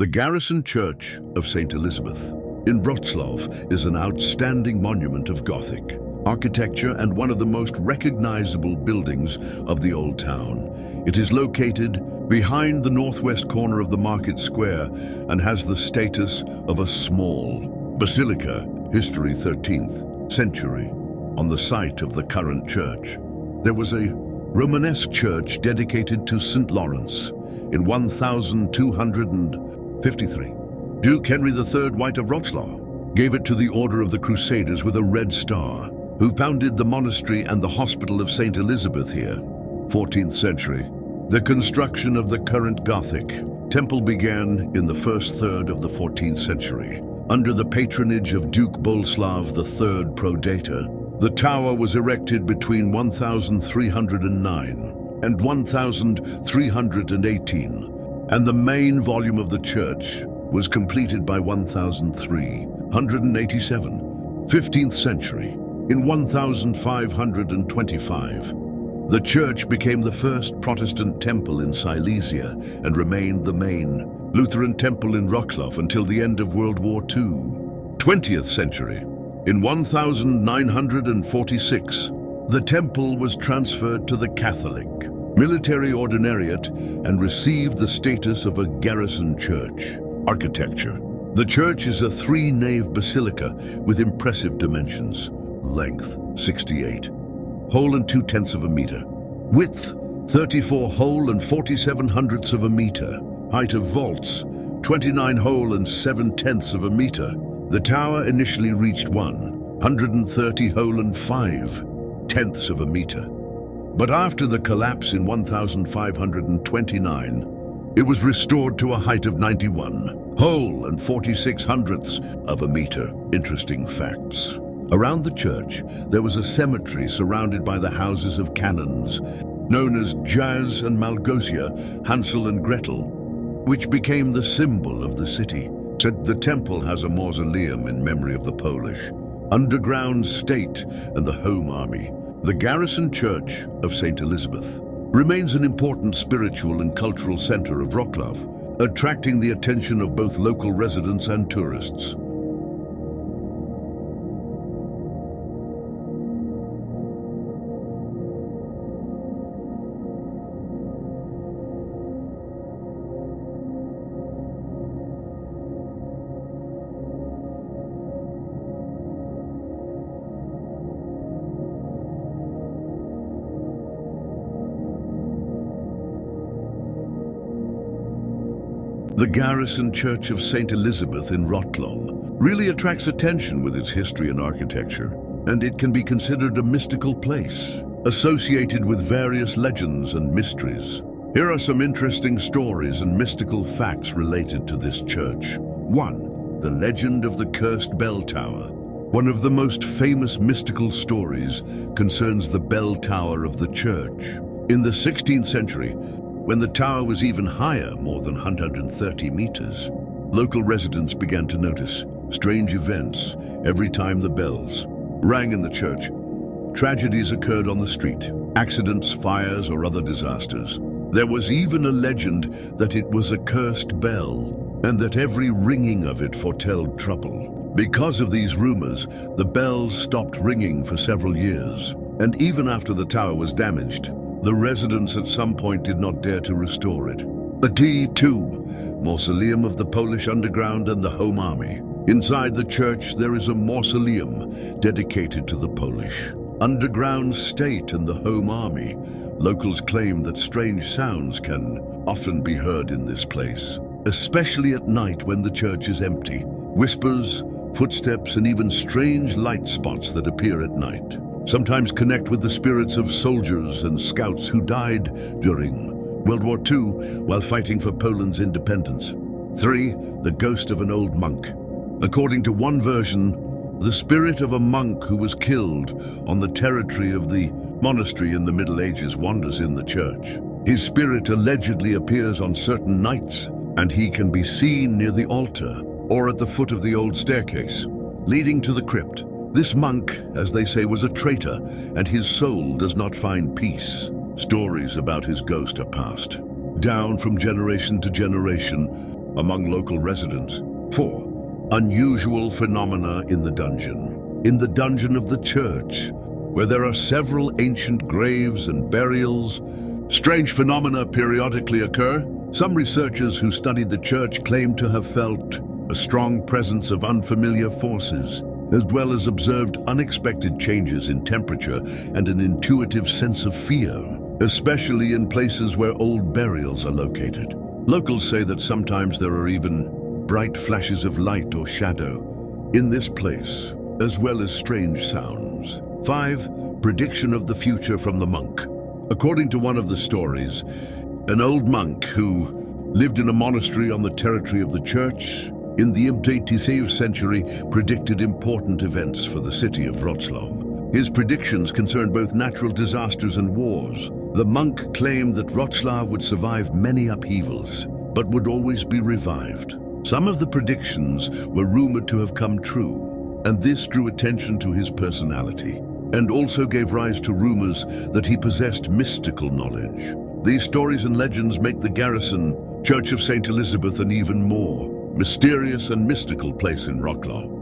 The Garrison Church of St. Elizabeth in Wroclaw is an outstanding monument of Gothic architecture and one of the most recognizable buildings of the Old Town. It is located behind the northwest corner of the market square and has the status of a small basilica, history 13th century, on the site of the current church. There was a Romanesque church dedicated to St. Lawrence in 1253. Duke Henry III White of Wroclaw gave it to the Order of the Crusaders with a red star, who founded the monastery and the hospital of St. Elizabeth here. 14th century. The construction of the current Gothic temple began in the first third of the 14th century. Under the patronage of Duke Boleslav III Prodata, the tower was erected between 1309 and 1318, and the main volume of the church was completed by 1387, 15th century. In 1525, the church became the first Protestant temple in Silesia and remained the main Lutheran temple in Wroclaw until the end of World War II. 20th century. In 1946, the temple was transferred to the Catholic military ordinariate and received the status of a garrison church. Architecture. The church is a three-nave basilica with impressive dimensions. Length, 68 whole and 2/10 of a meter. Width, 34 whole and 47 hundredths of a meter. Height of vaults, 29 whole and 7/10 of a meter. The tower initially reached 130 whole and 5/10 of a meter. But after the collapse in 1529, it was restored to a height of 91 whole and 46 hundredths of a meter. Interesting facts. Around the church, there was a cemetery surrounded by the houses of canons, known as Jaz and Malgosia, Hansel and Gretel, which became the symbol of the city. The temple has a mausoleum in memory of the Polish underground state and the Home Army. The Garrison Church of St. Elizabeth remains an important spiritual and cultural center of Wroclaw, attracting the attention of both local residents and tourists. The Garrison Church of St. Elizabeth in Wroclaw really attracts attention with its history and architecture, and it can be considered a mystical place, associated with various legends and mysteries. Here are some interesting stories and mystical facts related to this church. 1. The legend of the cursed bell tower. One of the most famous mystical stories concerns the bell tower of the church. In the 16th century, when the tower was even higher, more than 130 meters, local residents began to notice strange events every time the bells rang in the church. Tragedies occurred on the street, accidents, fires, or other disasters. There was even a legend that it was a cursed bell, and that every ringing of it foretold trouble. Because of these rumors, the bells stopped ringing for several years, and even after the tower was damaged, the residents at some point did not dare to restore it. The D2, Mausoleum of the Polish Underground and the Home Army. Inside the church, there is a mausoleum dedicated to the Polish underground state and the Home Army. Locals claim that strange sounds can often be heard in this place, especially at night when the church is empty. Whispers, footsteps, and even strange light spots that appear at night sometimes connect with the spirits of soldiers and scouts who died during World War II while fighting for Poland's independence. 3. The ghost of an old monk. According to one version, the spirit of a monk who was killed on the territory of the monastery in the Middle Ages wanders in the church. His spirit allegedly appears on certain nights, and he can be seen near the altar or at the foot of the old staircase leading to the crypt. This monk, as they say, was a traitor, and his soul does not find peace. Stories about his ghost are passed down from generation to generation, among local residents. 4. Unusual phenomena in the dungeon. In the dungeon of the church, where there are several ancient graves and burials, strange phenomena periodically occur. Some researchers who studied the church claim to have felt a strong presence of unfamiliar forces, as well as observed unexpected changes in temperature and an intuitive sense of fear, especially in places where old burials are located. Locals say that sometimes there are even bright flashes of light or shadow in this place, as well as strange sounds. 5. Prediction of the future from the monk. According to one of the stories, an old monk who lived in a monastery on the territory of the church in the 18th century predicted important events for the city of Wroclaw. His predictions concerned both natural disasters and wars. The monk claimed that Wroclaw would survive many upheavals, but would always be revived. Some of the predictions were rumored to have come true, and this drew attention to his personality, and also gave rise to rumors that he possessed mystical knowledge. These stories and legends make the Garrison Church of St. Elizabeth an even more mysterious and mystical place in Wroclaw.